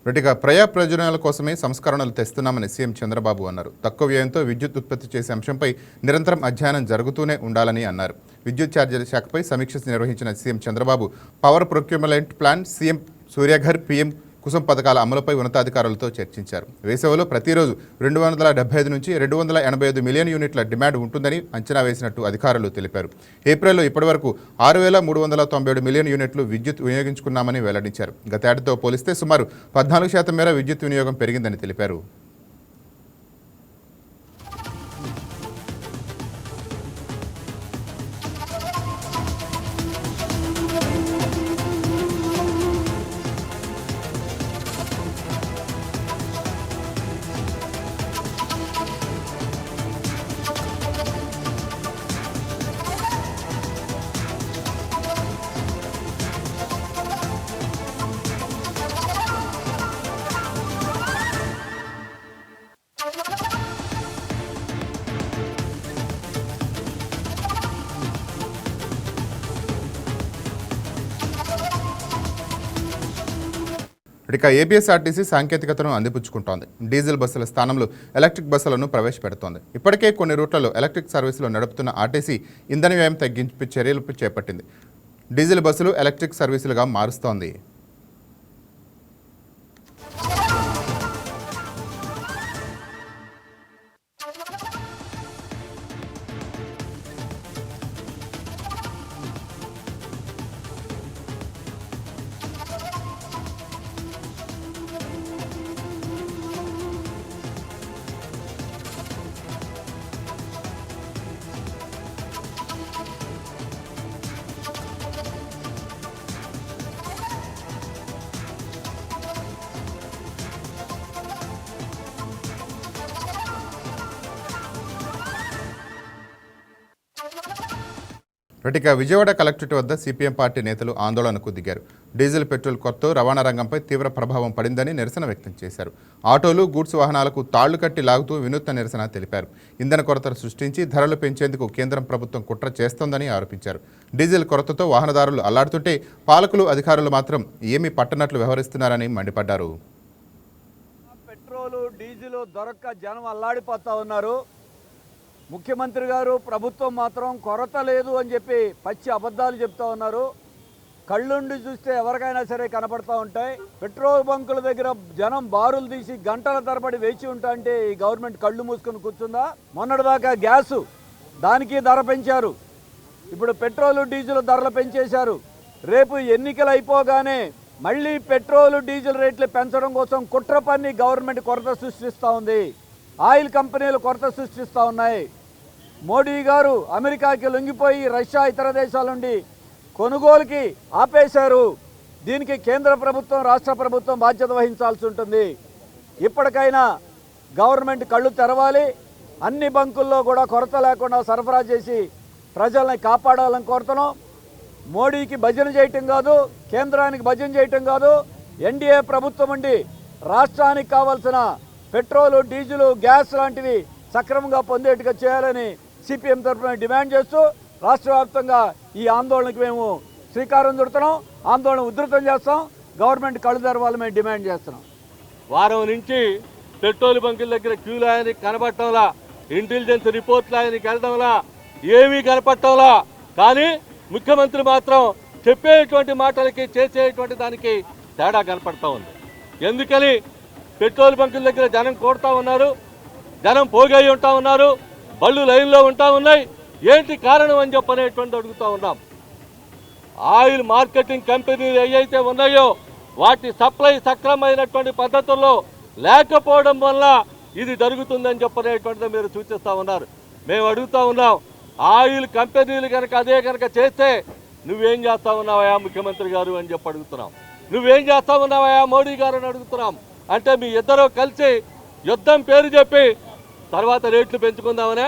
వీటిగా ప్రజా ప్రయోజనాల కోసమే సంస్కరణలు తెస్తున్నామని సీఎం చంద్రబాబు అన్నారు. తక్కువ వ్యయంతో విద్యుత్ ఉత్పత్తి చేసే అంశంపై నిరంతరం అధ్యయనం జరుగుతూనే ఉండాలని అన్నారు. విద్యుత్ ఛార్జీల శాఖపై సమీక్ష నిర్వహించిన CM Chandrababu power procurement plan, CM Surya Ghar, PM Kusum పథకాల అమలుపై ఉన్నతాధికారులతో చర్చించారు. వేసవిలో ప్రతిరోజు 275 నుంచి 285 మిలియన్ యూనిట్ల డిమాండ్ ఉంటుందని అంచనా వేసినట్టు అధికారులు తెలిపారు. ఏప్రిల్లో ఇప్పటివరకు 6,397 మిలియన్ యూనిట్లు విద్యుత్ వినియోగించుకున్నామని వెల్లడించారు. గతేడాదితో పోలిస్తే సుమారు 14% మేర విద్యుత్ వినియోగం పెరిగిందని తెలిపారు. ఇక ఏపీఎస్ఆర్టీసీ సాంకేతికతను అందిపుచ్చుకుంటోంది. డీజిల్ బస్సుల స్థానంలో ఎలక్ట్రిక్ బస్సులను ప్రవేశపెడుతోంది. ఇప్పటికే కొన్ని రూట్లలో ఎలక్ట్రిక్ సర్వీసులు నడుపుతున్న ఆర్టీసీ ఇంధన వ్యయం తగ్గించే చర్యలు చేపట్టింది. డీజిల్ బస్సులు ఎలక్ట్రిక్ సర్వీసులుగా మారుస్తోంది. ఇక విజయవాడ కలెక్టరేట్ వద్ద సిపిఎం పార్టీ నేతలు ఆందోళనకు దిగారు. డీజిల్, పెట్రోల్ కొరత రవాణా రంగంపై తీవ్ర ప్రభావం పడిందని నిరసన వ్యక్తం చేశారు. ఆటోలు, గూడ్స్ వాహనాలకు తాళ్లు కట్టి లాగుతూ వినూత్న నిరసన తెలిపారు. ఇంధన కొరతను సృష్టించి ధరలు పెంచేందుకు కేంద్రం ప్రభుత్వం కుట్ర చేస్తోందని ఆరోపించారు. డీజిల్ కొరతతో వాహనదారులు అల్లాడుతుంటే పాలకులు, అధికారులు మాత్రం ఏమీ పట్టనట్లు వ్యవహరిస్తున్నారని మండిపడ్డారు. పెట్రోలు, డీజిల్ దొరక్క జనం అల్లాడిపోతా ఉన్నారు. ముఖ్యమంత్రి గారు, ప్రభుత్వం మాత్రం కొరత లేదు అని చెప్పి పచ్చి అబద్ధాలు చెప్తా ఉన్నారు. కళ్ళుండి చూస్తే ఎవరికైనా సరే కనపడతా ఉంటాయి. పెట్రోల్ బంకుల దగ్గర జనం బారులు తీసి గంటల తరబడి వేచి ఉంటా అంటే ఈ గవర్నమెంట్ కళ్ళు మూసుకొని కూర్చుందా? మొన్నటిదాకా గ్యాసు దానికి ధర పెంచారు. ఇప్పుడు పెట్రోలు, డీజిల్ ధరలు పెంచేశారు. రేపు ఎన్నికలు అయిపోగానే మళ్ళీ పెట్రోలు, డీజిల్ రేట్లు పెంచడం కోసం కుట్ర పన్ని గవర్నమెంట్ కొరత సృష్టిస్తూ ఉంది. ఆయిల్ కంపెనీలు కొరత సృష్టిస్తూ ఉన్నాయి. మోడీ గారు అమెరికాకి లొంగిపోయి రష్యా, ఇతర దేశాల నుండి కొనుగోలుకి ఆపేశారు. దీనికి కేంద్ర ప్రభుత్వం, రాష్ట్ర ప్రభుత్వం బాధ్యత వహించాల్సి ఉంటుంది. ఇప్పటికైనా గవర్నమెంట్ కళ్ళు తెరవాలి. అన్ని బంకుల్లో కూడా కొరత లేకుండా సరఫరా చేసి ప్రజల్ని కాపాడాలని కోరుతున్నాం. మోడీకి భజన చేయటం కాదు, కేంద్రానికి భజన చేయటం కాదు. ఎన్డీఏ ప్రభుత్వం ఉండి రాష్ట్రానికి కావాల్సిన పెట్రోలు, డీజిల్, గ్యాస్ లాంటివి సక్రమంగా పొందేట్టుగా చేయాలని సిపిఎం తరఫున డిమాండ్ చేస్తూ రాష్ట్ర వ్యాప్తంగా ఈ ఆందోళనకు మేము శ్రీకారం చుడుతున్నాం. ఆందోళన ఉధృతం చేస్తాం. గవర్నమెంట్ కళ్ళు తెరవాలని మేము డిమాండ్ చేస్తున్నాం. వారం నుంచి పెట్రోల్ బంకుల దగ్గర క్యూలు ఆయనకి కనపడటంలా, ఇంటెలిజెన్స్ రిపోర్ట్లు ఆయనకి వెళ్ళడంలా, ఏమీ కనపడటంలా. కానీ ముఖ్యమంత్రి మాత్రం చెప్పేటువంటి మాటలకి చేసేటువంటి దానికి తేడా కనపడతా ఉంది. ఎందుకని పెట్రోల్ బంకుల దగ్గర జనం కోరుతా ఉన్నారు, జనం పోగై ఉంటా ఉన్నారు, బళ్ళు లైన్లో ఉంటా ఉన్నాయి. ఏంటి కారణం అని చెప్పనేటువంటి అడుగుతూ ఉన్నాం. ఆయిల్ మార్కెటింగ్ కంపెనీలు ఏవైతే ఉన్నాయో వాటి సప్లై సక్రమైనటువంటి పద్ధతుల్లో లేకపోవడం వల్ల ఇది జరుగుతుందని చెప్పనేటువంటిది మీరు సూచిస్తూ ఉన్నారు. మేము అడుగుతూ ఉన్నాం, ఆయిల్ కంపెనీలు కనుక అదే కనుక చేస్తే నువ్వేం చేస్తా ఉన్నావయా ముఖ్యమంత్రి గారు అని చెప్పి అడుగుతున్నాం. నువ్వేం చేస్తా ఉన్నావయా మోడీ గారు అని అడుగుతున్నాం. అంటే మీ ఇద్దరు కలిసి యుద్ధం పేరు చెప్పి తర్వాత రేట్లు పెంచుకుందామనే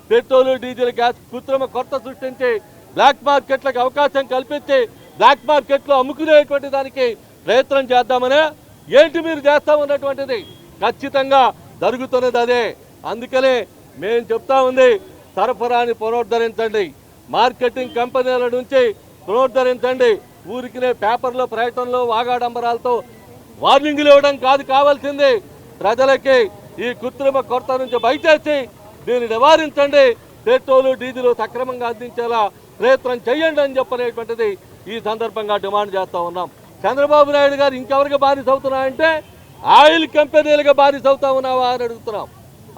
పెట్రోలు, డీజిల్, గ్యాస్ కృత్రిమ కొరత సృష్టించి బ్లాక్ మార్కెట్లకు అవకాశం కల్పించి బ్లాక్ మార్కెట్లో అమ్ముకునేటువంటి దానికి ప్రయత్నం చేద్దామనే ఏంటి మీరు చేస్తా ఉన్నటువంటిది? ఖచ్చితంగా జరుగుతున్నది అదే. అందుకనే మేము చెప్తా ఉంది, సరఫరాని పునరుద్ధరించండి, మార్కెటింగ్ కంపెనీల నుంచి పునరుద్ధరించండి. ఊరికినే పేపర్లో, ప్రకటనలో వాగాడంబరాలతో వార్నింగ్లు ఇవ్వడం కాదు కావాల్సింది. ప్రజలకి ఈ కృత్రిమ కొరత నుంచి బయటేసి దీన్ని నివారించండి, పెట్రోలు డీజిల్ సక్రమంగా అందించేలా ప్రయత్నం చేయండి అని చెప్పనేటువంటిది ఈ సందర్భంగా డిమాండ్ చేస్తూ ఉన్నాం. చంద్రబాబు నాయుడు గారు ఇంకెవరికి బానిస అవుతున్నాయంటే ఆయిల్ కంపెనీలుగా బానిస అవుతా ఉన్నావా అని అడుగుతున్నాం.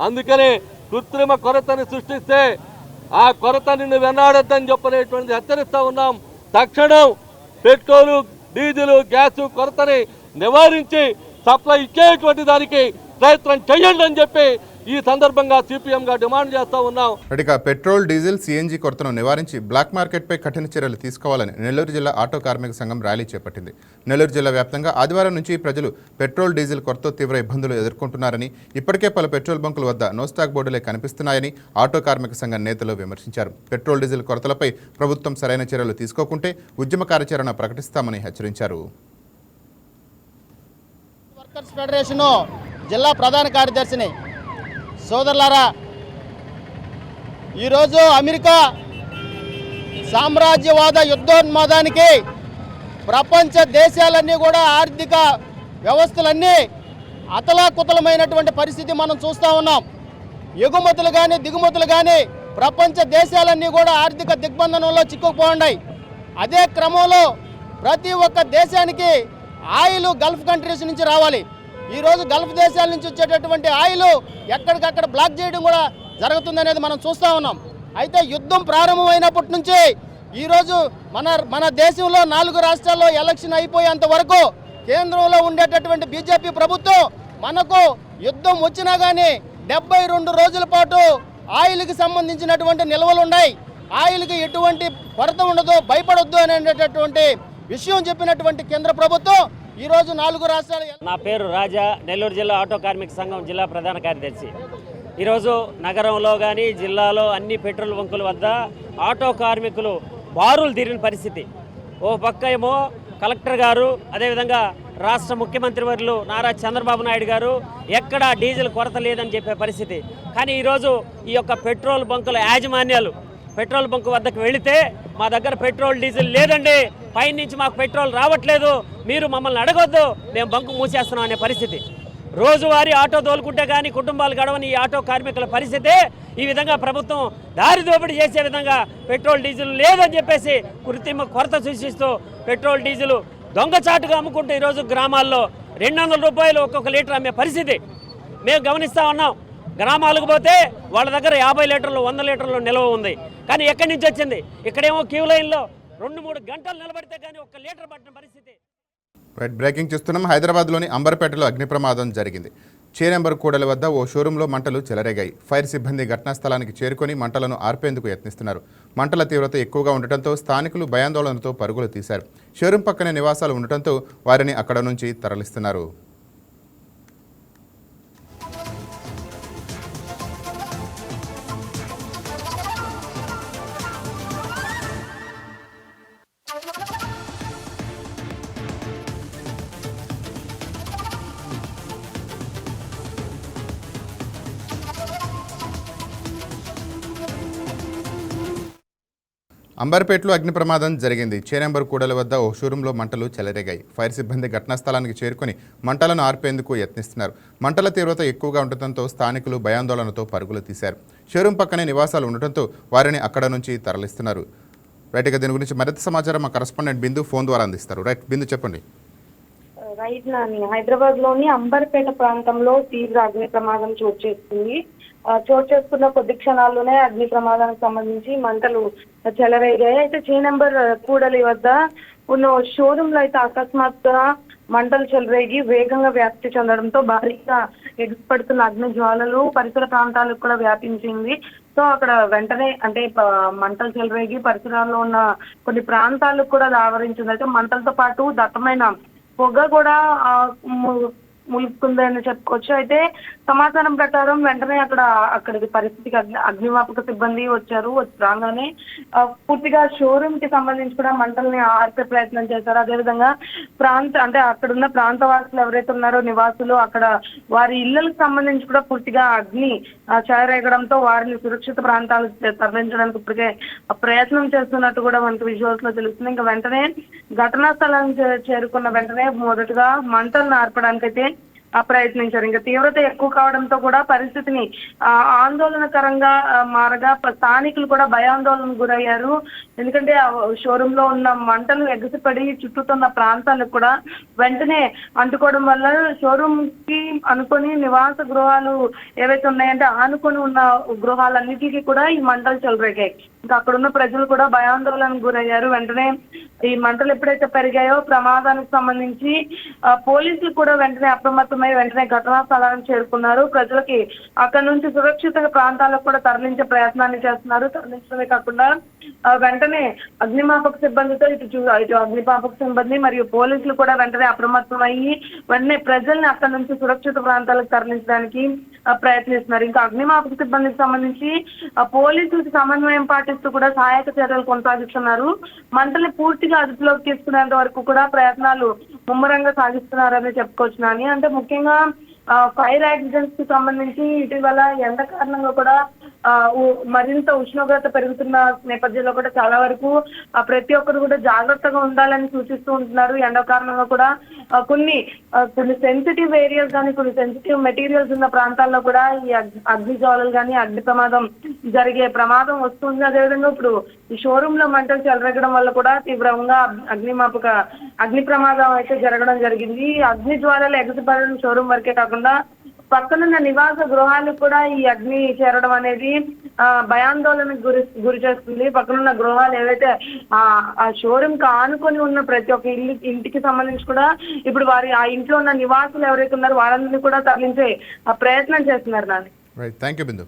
అందుకనే కృత్రిమ కొరతని సృష్టిస్తే ఆ కొరత నిన్ను వెన్నాడద్దని చెప్పనేటువంటిది హెచ్చరిస్తూ ఉన్నాం. తక్షణం పెట్రోలు డీజిల్ గ్యాసు కొరతని నివారించి సప్లై ఇచ్చేటువంటి దానికి ప్రయత్నం చేయండి అని చెప్పి ఈ సందర్భంగా సిపిఎంగా డిమాండ్ చేస్తూ ఉన్నాం. ఇక పెట్రోల్ డీజిల్ సిఎన్జి కొరతను నివారించి బ్లాక్ మార్కెట్పై కఠిన చర్యలు తీసుకోవాలని నెల్లూరు జిల్లా ఆటో కార్మిక సంఘం ర్యాలీ చేపట్టింది. నెల్లూరు జిల్లా వ్యాప్తంగా ఆదివారం నుంచి ప్రజలు పెట్రోల్ డీజిల్ కొరత తీవ్ర ఇబ్బందులు ఎదుర్కొంటున్నారని, ఇప్పటికే పలు పెట్రోల్ బంకుల వద్ద నో స్టాక్ బోర్డులే కనిపిస్తున్నాయని ఆటో కార్మిక సంఘం నేతలు విమర్శించారు. పెట్రోల్ డీజిల్ కొరతలపై ప్రభుత్వం సరైన చర్యలు తీసుకోకుంటే ఉద్యమ కార్యాచరణ ప్రకటిస్తామని హెచ్చరించారు. వర్కర్స్ ఫెడరేషన్ జిల్లా ప్రధాన కార్యదర్శిని సోదరులారా, ఈరోజు అమెరికా సామ్రాజ్యవాద యుద్ధోన్మాదానికి ప్రపంచ దేశాలన్నీ కూడా ఆర్థిక వ్యవస్థలన్నీ అతలాకుతలమైనటువంటి పరిస్థితి మనం చూస్తూ ఉన్నాం. ఎగుమతులు కానీ దిగుమతులు కానీ ప్రపంచ దేశాలన్నీ కూడా ఆర్థిక దిగ్బంధనంలో చిక్కుకుపోఉన్నాయి. అదే క్రమంలో ప్రతి ఒక్క దేశానికి ఆయిల్ గల్ఫ్ కంట్రీస్ నుంచి రావాలి. ఈరోజు గల్ఫ్ దేశాల నుంచి వచ్చేటటువంటి ఆయిల్ ఎక్కడికక్కడ బ్లాక్ చేయడం కూడా జరుగుతుందనేది మనం చూస్తూ ఉన్నాం. అయితే యుద్ధం ప్రారంభమైనప్పటి నుంచి ఈరోజు మన దేశంలో 4 రాష్ట్రాల్లో ఎలక్షన్ అయిపోయేంత వరకు కేంద్రంలో ఉండేటటువంటి బీజేపీ ప్రభుత్వం మనకు యుద్ధం వచ్చినా కానీ 72 రోజుల పాటు ఆయిల్కి సంబంధించినటువంటి నిల్వలు ఉన్నాయి. ఆయిల్కి ఎటువంటి కొరత ఉండదు, భయపడొద్దు అనేటటువంటి విషయం చెప్పినటువంటి కేంద్ర ప్రభుత్వం ఈరోజు 4 రాష్ట్రాలు. నా పేరు రాజా, నెల్లూరు జిల్లా ఆటో కార్మిక సంఘం జిల్లా ప్రధాన కార్యదర్శి. ఈరోజు నగరంలో కానీ జిల్లాలో అన్ని పెట్రోల్ బంకుల వద్ద ఆటో కార్మికులు బారులు తీరిన పరిస్థితి. ఓ పక్క ఏమో కలెక్టర్ గారు, అదేవిధంగా రాష్ట్ర ముఖ్యమంత్రి వర్యులు నారా చంద్రబాబు నాయుడు గారు ఎక్కడా డీజిల్ కొరత లేదని చెప్పే పరిస్థితి. కానీ ఈరోజు ఈ యొక్క పెట్రోల్ బంకుల యాజమాన్యాలు పెట్రోల్ బంకు వద్దకు వెళితే మా దగ్గర పెట్రోల్ డీజిల్ లేదండి, పైనుంచి మాకు పెట్రోల్ రావట్లేదు, మీరు మమ్మల్ని అడగొద్దు, మేము బంకు మూసేస్తున్నాం అనే పరిస్థితి. రోజువారీ ఆటో తోలుకుంటే కానీ కుటుంబాలు గడవని ఈ ఆటో కార్మికుల పరిస్థితి ఈ విధంగా ప్రభుత్వం దారి దోపిడీ చేసే విధంగా పెట్రోల్ డీజిల్ లేదని చెప్పేసి కృత్రిమ కొరత సృష్టిస్తూ పెట్రోల్ డీజిల్ దొంగచాటుగా అమ్ముకుంటూ ఈరోజు గ్రామాల్లో 200 రూపాయలు ఒక్కొక్క లీటర్ అమ్మే పరిస్థితి మేము గమనిస్తూ ఉన్నాం. గ్రామాలకు పోతే వాళ్ళ దగ్గర 50 లీటర్లు 100 లీటర్లు నిల్వ ఉంది. కానీ ఎక్కడి నుంచి వచ్చింది? ఇక్కడేమో క్యూ లైన్లో 2-3 గంటలు నిలబడితే కానీ 1 లీటర్ పట్టిన పరిస్థితి. బ్రేకింగ్ చూస్తున్నాం. హైదరాబాద్లోని అంబర్పేటలో అగ్ని ప్రమాదం జరిగింది. చేనెంబర్ కూడలి వద్ద ఓ షోరూంలో మంటలు చెలరేగాయి. ఫైర్ సిబ్బంది ఘటనా స్థలానికి చేరుకొని మంటలను ఆర్పేందుకు యత్నిస్తున్నారు. మంటల తీవ్రత ఎక్కువగా ఉండటంతో స్థానికులు భయాందోళనతో పరుగులు తీశారు. షోరూం పక్కనే నివాసాలు ఉండటంతో వారిని అక్కడ నుంచి తరలిస్తున్నారు. అంబర్పేటలో అగ్ని ప్రమాదం జరిగింది. చేనెంబర్ కూడలి వద్ద ఓ షోరూంలో మంటలు చెలరేగాయి. ఫైర్ సిబ్బంది ఘటనా స్థలానికి చేరుకొని మంటలను ఆర్పేందుకు యత్నిస్తున్నారు. మంటల తీవ్రత ఎక్కువగా ఉండటంతో స్థానికులు భయాందోళనతో పరుగులు తీశారు. షోరూం పక్కనే నివాసాలు ఉండటంతో వారిని అక్కడ నుంచి తరలిస్తున్నారు. రైట్, ఇక దీని గురించి మరింత సమాచారం మా కరెస్పాండెంట్ బిందు ఫోన్ ద్వారా అందిస్తారు. రైట్ బిందు, చెప్పండి. రైట్ నాని, హైదరాబాద్ లోని అంబర్పేట ప్రాంతంలో తీవ్ర అగ్ని ప్రమాదం చోటు చేసుకున్న కొద్ది క్షణాల్లోనే అగ్ని ప్రమాదానికి సంబంధించి మంటలు చెలరేగాయి. అయితే నెంబర్ కూడలి వద్ద ఉన్న షోరూమ్ లో అయితే అకస్మాత్తుగా మంటలు చెలరేగి వేగంగా వ్యాప్తి చెందడంతో భారీగా ఎగిసిపడుతున్న అగ్ని జ్వాలలు పరిసర ప్రాంతాలకు కూడా వ్యాపించింది. సో అక్కడ వెంటనే అంటే మంటలు చెలరేగి పరిసరాల్లో ఉన్న కొన్ని ప్రాంతాలకు కూడా ఆవరించింది. అయితే మంటలతో పాటు దట్టమైన పొగ కూడా ములుపుకుందని చెప్పుకోవచ్చు. అయితే సమాచారం ప్రకారం వెంటనే అక్కడికి పరిస్థితికి అగ్నిమాపక సిబ్బంది వచ్చారు. రాగానే పూర్తిగా షోరూమ్ కి సంబంధించి కూడా మంటల్ని ఆర్పే ప్రయత్నం చేశారు. అదేవిధంగా అంటే అక్కడున్న ప్రాంతవాసులు ఎవరైతే ఉన్నారో నివాసులు, అక్కడ వారి ఇళ్లకు సంబంధించి కూడా పూర్తిగా అగ్ని చెలరేగడంతో వారిని సురక్షిత ప్రాంతాలకు తరలించడానికి ఇప్పటికే ప్రయత్నం చేస్తున్నట్టు కూడా మనకు విజువల్స్ లో తెలుస్తుంది. ఇంకా వెంటనే ఘటనా స్థలానికి చేరుకున్న వెంటనే మొదటగా మంటలను ఆర్పడానికైతే ప్రయత్నించారు. ఇంకా తీవ్రత ఎక్కువ కావడంతో కూడా పరిస్థితిని ఆందోళనకరంగా మారగా స్థానికులు కూడా భయాందోళనకు గురయ్యారు. ఎందుకంటే షోరూమ్ లో ఉన్న మంటలు ఎగసిపడి చుట్టూతున్న ప్రాంతాలకు కూడా వెంటనే అంటుకోవడం వల్ల షోరూమ్ కి అనుకొని నివాస గృహాలు ఏవైతే ఉన్నాయంటే ఆనుకొని ఉన్న గృహాలన్నిటికీ కూడా ఈ మంటలు చెలరేగాయి. ఇంకా అక్కడున్న ప్రజలు కూడా భయాందోళనకు గురయ్యారు. వెంటనే ఈ మంటలు ఎప్పుడైతే పెరిగాయో ప్రమాదానికి సంబంధించి పోలీసులు కూడా వెంటనే అప్రమత్తమై వెంటనే ఘటనా స్థలానికి చేరుకున్నారు. ప్రజలకి అక్కడ నుంచి సురక్షిత ప్రాంతాలకు కూడా తరలించే ప్రయత్నాన్ని చేస్తున్నారు. తరలించడమే కాకుండా వెంటనే అగ్నిమాపక సిబ్బందితో ఇటు అగ్నిమాపక సిబ్బంది మరియు పోలీసులు కూడా వెంటనే అప్రమత్తమయ్యి వెంటనే ప్రజల్ని అక్కడ నుంచి సురక్షిత ప్రాంతాలకు తరలించడానికి ప్రయత్నిస్తున్నారు. ఇంకా అగ్నిమాపక సిబ్బందికి సంబంధించి పోలీసులకు సమన్వయం పాటిస్తూ కూడా సహాయక చర్యలు కొనసాగిస్తున్నారు. మంటలు పూర్తిగా అదుపులోకి తీసుకునేంత వరకు కూడా ప్రయత్నాలు ముమ్మరంగా సాగిస్తున్నారని చెప్పుకోవచ్చు. నాని అంటే ముఖ్యంగా ఫైర్ యాక్సిడెంట్స్ కి సంబంధించి ఇటీవల ఎండ కారణంగా కూడా మరింత ఉష్ణోగ్రత పెరుగుతున్న నేపథ్యంలో కూడా చాలా వరకు ప్రతి ఒక్కరు కూడా జాగ్రత్తగా ఉండాలని సూచిస్తూ ఉంటున్నారు. ఎండ కారణంగా కూడా కొన్ని సెన్సిటివ్ ఏరియాస్ కానీ కొన్ని సెన్సిటివ్ మెటీరియల్స్ ఉన్న ప్రాంతాల్లో కూడా ఈ అగ్ని జ్వాలలు కానీ అగ్ని ప్రమాదం జరిగే ప్రమాదం వస్తుంది. అదేవిధంగా ఇప్పుడు ఈ షోరూమ్ లో మంటలు చెలరేగడం వల్ల కూడా తీవ్రంగా అగ్ని ప్రమాదం అయితే జరగడం జరిగింది. అగ్ని జ్వాలలు ఎగసిపడడం షోరూమ్ వరకే కాకుండా పక్కనున్న నివాస గృహాలకు కూడా ఈ అగ్ని చేరడం అనేది భయాందోళనకు గురి చేస్తుంది. పక్కనున్న గృహాలు ఏవైతే ఆ షోరూమ్ కి ఆనుకొని ఉన్న ప్రతి ఒక్క ఇంటికి సంబంధించి కూడా ఇప్పుడు ఆ ఇంట్లో ఉన్న నివాసులు ఎవరైతే ఉన్నారో వాళ్ళందరినీ కూడా తరలించే ప్రయత్నం చేస్తున్నారు. నాని రైట్, థ్యాంక్ యూ బిందు.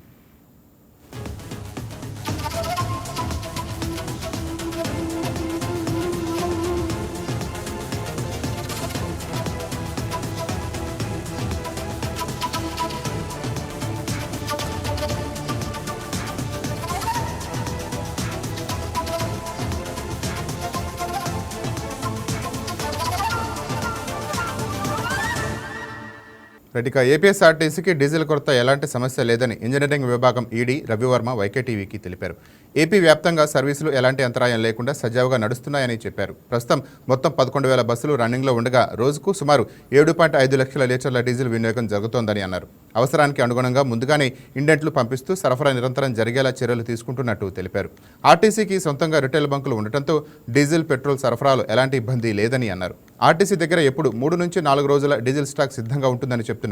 ఇక ఏపీఎస్ఆర్టీసీకి డీజిల్ కొరత ఎలాంటి సమస్య లేదని ఇంజనీరింగ్ విభాగం ఈడీ రవివర్మ వైకేటీవీకి తెలిపారు. ఏపీ వ్యాప్తంగా సర్వీసులు ఎలాంటి అంతరాయం లేకుండా సజావుగా నడుస్తున్నాయని చెప్పారు. ప్రస్తుతం మొత్తం 11,000 బస్సులు రన్నింగ్లో ఉండగా రోజుకు సుమారు 7.5 లక్షల లీటర్ల డీజిల్ వినియోగం జరుగుతోందని అన్నారు. అవసరానికి అనుగుణంగా ముందుగానే ఇండెంట్లు పంపిస్తూ సరఫరా నిరంతరం జరిగేలా చర్యలు తీసుకుంటున్నట్టు తెలిపారు. ఆర్టీసీకి సొంతంగా రిటైల్ బంకులు ఉండటంతో డీజిల్, పెట్రోల్ సరఫరాలో ఎలాంటి ఇబ్బంది లేదని అన్నారు. ఆర్టీసీ దగ్గర ఎప్పుడు 3 నుంచి 4 రోజుల డీజిల్ స్టాక్ సిద్ధంగా ఉంటుందని చెప్తున్న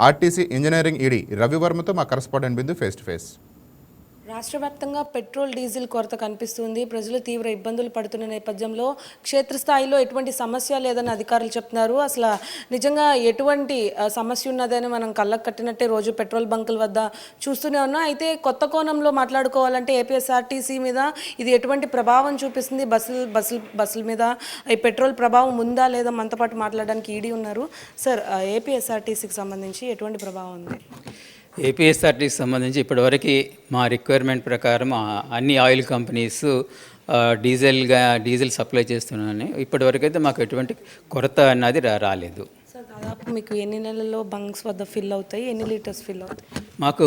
ఆర్టీసీ ఇంజనీరింగ్ ఈడీ రవివర్మతో మా correspondent Bindu face to face. రాష్ట్ర వ్యాప్తంగా పెట్రోల్, డీజిల్ కొరత కనిపిస్తుంది. ప్రజలు తీవ్ర ఇబ్బందులు పడుతున్న నేపథ్యంలో క్షేత్రస్థాయిలో ఎటువంటి సమస్య లేదని అధికారులు చెప్తున్నారు. అసలు నిజంగా ఎటువంటి సమస్య ఉన్నదని మనం కళ్ళకు కట్టినట్టే రోజు పెట్రోల్ బంకుల వద్ద చూస్తూనే ఉన్నాం. అయితే కొత్త కోణంలో మాట్లాడుకోవాలంటే ఏపీఎస్ఆర్టీసీ మీద ఇది ఎటువంటి ప్రభావం చూపిస్తుంది, బస్సుల మీద ఈ పెట్రోల్ ప్రభావం ఉందా లేదా మనతో పాటు మాట్లాడడానికి ఈడీ ఉన్నారు. సార్, ఏపీఎస్ఆర్టీసీకి సంబంధించి ఎటువంటి ప్రభావం ఉంది? ఏపీఎస్ఆర్టీకి సంబంధించి ఇప్పటివరకు మా రిక్వైర్మెంట్ ప్రకారం అన్ని ఆయిల్ కంపెనీస్ డీజిల్ సప్లై చేస్తున్నాయని ఇప్పటివరకు అయితే మాకు ఎటువంటి కొరత అన్నది రాలేదు. సార్, దాదాపు మీకు ఎన్ని నెలల్లో బంక్స్ వద్ద ఫిల్ అవుతాయి, ఎన్ని లీటర్స్ ఫిల్ అవుతాయి? మాకు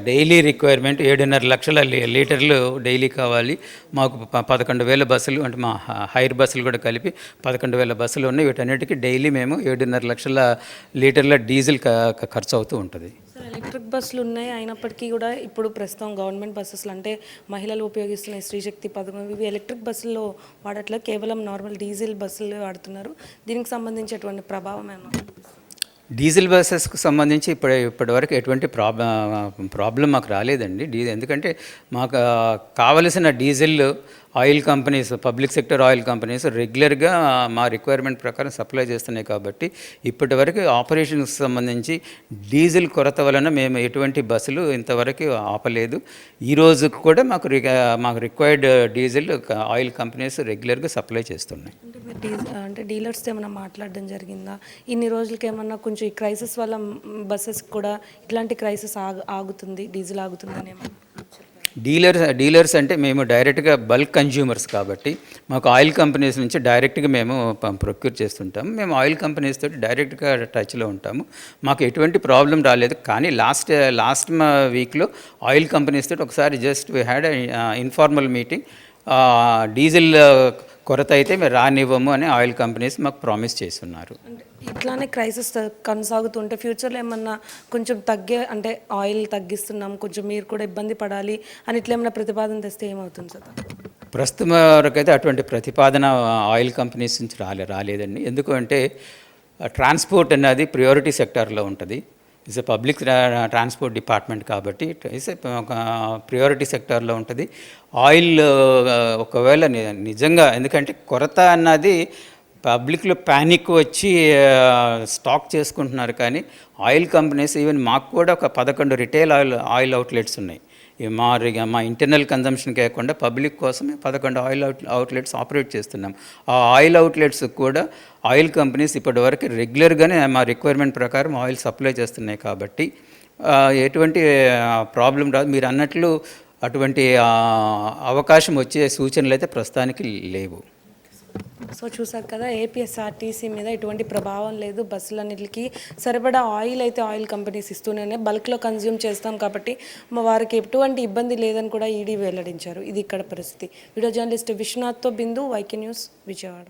డైలీ రిక్వైర్మెంట్ 7.5 లక్షల లీటర్లు డైలీ కావాలి. మాకు 11,000 బస్సులు అంటే మా హైర్ బస్సులు కూడా కలిపి 11,000 బస్సులు ఉన్నాయి. వీటన్నిటికీ డైలీ మేము 7.5 లక్షల లీటర్ల డీజిల్ ఖర్చు అవుతూ ఉంటుంది. సార్, ఎలక్ట్రిక్ బస్సులు ఉన్నాయి, అయినప్పటికీ కూడా ఇప్పుడు ప్రస్తుతం గవర్నమెంట్ బస్సెస్లు అంటే మహిళలు ఉపయోగిస్తున్న స్త్రీశక్తి పథకం ఇవి ఎలక్ట్రిక్ బస్సుల్లో వాడట్లేదు, కేవలం నార్మల్ డీజిల్ బస్సులు వాడుతున్నారు. దీనికి సంబంధించి ఎటువంటి ప్రభావం ఏమన్నా? డీజిల్ బస్సెస్కు సంబంధించి ఇప్పటివరకు ఎటువంటి ప్రాబ్లం మాకు రాలేదండి. ఎందుకంటే మాకు కావలసిన diesel oil companies, public sector oil companies రెగ్యులర్గా మా రిక్వైర్మెంట్ ప్రకారం సప్లై చేస్తున్నాయి కాబట్టి ఇప్పటివరకు ఆపరేషన్కి సంబంధించి డీజిల్ కొరత వలన మేము ఎటువంటి బస్సులు ఇంతవరకు ఆపలేదు. ఈరోజు కూడా మాకు రిక్వైర్డ్ డీజిల్ ఆయిల్ కంపెనీస్ రెగ్యులర్గా సప్లై చేస్తున్నాయి. అంటే మీరు డీలర్స్తో ఏమైనా మాట్లాడడం జరిగిందా? ఇన్ని రోజులకి ఏమన్నా కొంచెం ఈ క్రైసిస్ వల్ల బస్సెస్ కూడా ఇట్లాంటి క్రైసిస్ ఆగుతుంది, డీజిల్ ఆగుతుందని ఏమన్నా? డీలర్స్ అంటే మేము డైరెక్ట్గా బల్క్ కన్జ్యూమర్స్ కాబట్టి మాకు ఆయిల్ కంపెనీస్ నుంచి డైరెక్ట్గా మేము ప్రొక్యూర్ చేస్తుంటాము. మేము ఆయిల్ కంపెనీస్ తోటి డైరెక్ట్గా టచ్లో ఉంటాము. మాకు ఎటువంటి ప్రాబ్లం రాలేదు. కానీ లాస్ట్ వీక్లో ఆయిల్ కంపెనీస్ తోటి ఒకసారి just we had informal meeting. Diesel కొరత అయితే మేము రానివ్వము అని ఆయిల్ కంపెనీస్ మాకు ప్రామిస్ చేస్తున్నారు. ఇట్లానే క్రైసిస్ కొనసాగుతుంటే ఫ్యూచర్లో ఏమన్నా కొంచెం అంటే ఆయిల్ తగ్గిస్తున్నాం, కొంచెం మీరు కూడా ఇబ్బంది పడాలి అని ఇట్లా ఏమైనా ప్రతిపాదన తెస్తే ఏమవుతుంది సార్? ప్రస్తుతం వరకైతే అటువంటి ప్రతిపాదన ఆయిల్ కంపెనీస్ నుంచి రాలేదండి. ఎందుకంటే ట్రాన్స్పోర్ట్ అనేది ప్రియారిటీ సెక్టార్లో ఉంటుంది. It's a public transport department కాబట్టి ఇట్స్ ప్రియారిటీ సెక్టార్లో ఉంటుంది. ఆయిల్ ఒకవేళ నిజంగా, ఎందుకంటే కొరత అన్నది పబ్లిక్లో ప్యానిక్ వచ్చి స్టాక్ చేసుకుంటున్నారు. కానీ ఆయిల్ కంపెనీస్ ఈవెన్ మాకు కూడా ఒక 11 రిటైల్ ఆయిల్ అవుట్లెట్స్ ఉన్నాయి. మా ఇంటర్నల్ కన్జంప్షన్ కాకుండా పబ్లిక్ కోసమే 11 ఆయిల్ అవుట్లెట్స్ ఆపరేట్ చేస్తున్నాం. ఆ ఆయిల్ అవుట్లెట్స్ కూడా ఆయిల్ కంపెనీస్ ఇప్పటివరకు రెగ్యులర్గానే మా రిక్వైర్మెంట్ ప్రకారం ఆయిల్ సప్లై చేస్తున్నాయి కాబట్టి ఎటువంటి ప్రాబ్లం రాదు. మీరు అన్నట్లు అటువంటి అవకాశం వచ్చే సూచనలు అయితే ప్రస్తుతానికి లేవు. సో చూసారు కదా, ఏపీఎస్ఆర్టీసీ మీద ఎటువంటి ప్రభావం లేదు. బస్సులన్నిటికీ సరిపడా ఆయిల్ అయితే ఆయిల్ కంపెనీస్ ఇస్తూనే బల్క్లో కన్జ్యూమ్ చేస్తాం కాబట్టి వారికి ఎటువంటి ఇబ్బంది లేదని కూడా ఈడీ వెల్లడించారు. ఇది ఇక్కడ పరిస్థితి. వీడియో జర్నలిస్ట్ విశ్వనాథ్తో బిందు, వైకే న్యూస్, విజయవాడ.